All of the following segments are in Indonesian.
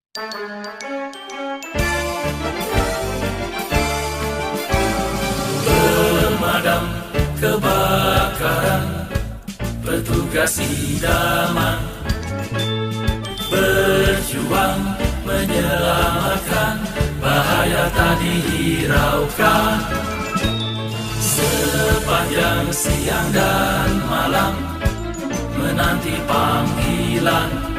Pemadam kebakaran, petugas idaman, berjuang menyelamatkan, bahaya tak dihiraukan. Sepanjang siang dan malam menanti panggilan,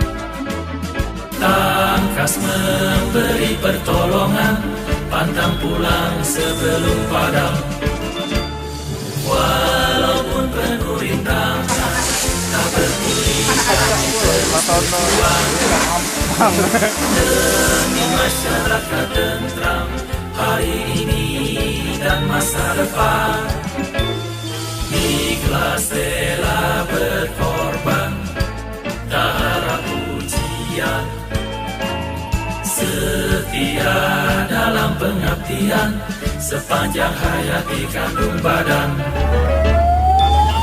tangkas memberi pertolongan, pantang pulang sebelum padam. Walaupun penuh rintangan, tak peduli berjuang demi masyarakat tentram hari ini dan masa depan. Ikhlas rela berkorban, tak harap pujian, setia dalam pengabdian, sepanjang hayat di kandung badan.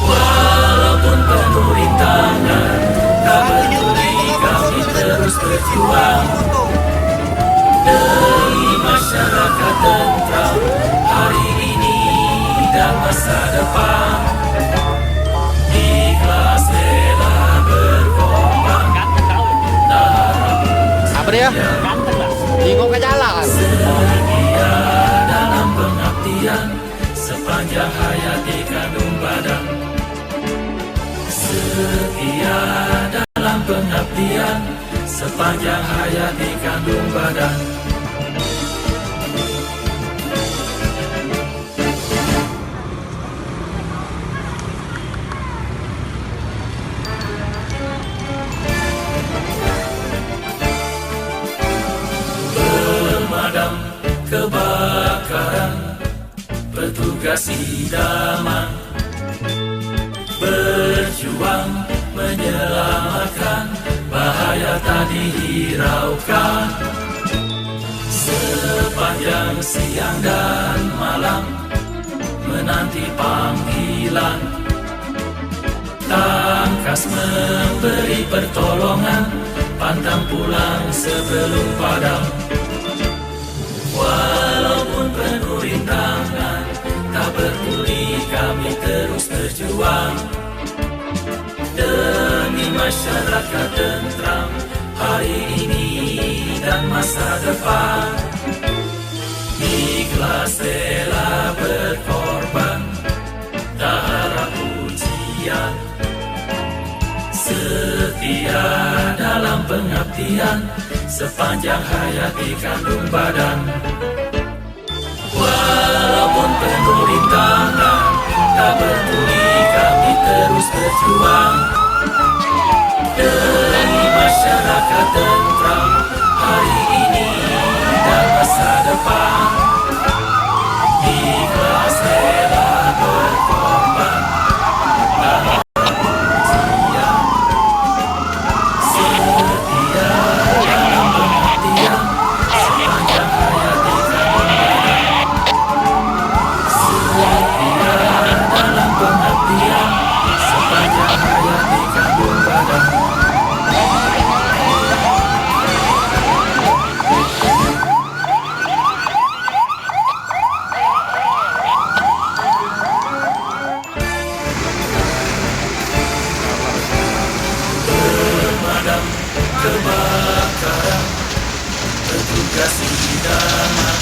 Walaupun penuh rintangan, tak peduli kami terus berjuang demi masyarakat tentram hari ini dan masa depan. Ikhlas rela berkorban, tak harap Apa dia? Bingung ke jalan. setia dalam pengabdian, sepanjang hayat di kandung badan. Setia dalam pengabdian, sepanjang hayat di kandung badan. Pemadam kebakaran, petugas idaman, berjuang menyelamatkan, bahaya tak dihiraukan. Sepanjang siang dan malam menanti panggilan, tangkas memberi pertolongan, pantang pulang sebelum padam. Walaupun penuh rintangan, tak peduli kami terus berjuang demi masyarakat tentram hari ini dan masa depan. Ikhlas rela berkorban, tak harap pujian, setia dalam pengabdian, sepanjang hayat di kandung badan. Walaupun penuh rintangan, tak peduli kami terus berjuang demi masyarakat tentram hari ini dan masa depan. Ikhlas rela berkorban, tak harap pujian, setia dalam pengabdian, sepanjang hayat di kandung badan. Setia dalam pengabdian, sepanjang hayat di kandung badan. Pemadam kebakaran, petugas idaman,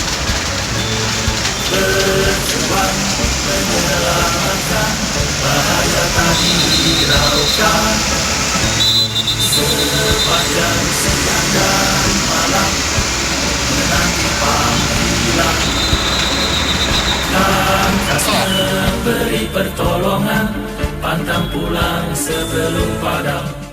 berjuang menyelamatkan, bahaya tak dihiraukan. Sepanjang siang dan malam menanti panggilan, tangkas memberi pertolongan, pantang pulang sebelum padam.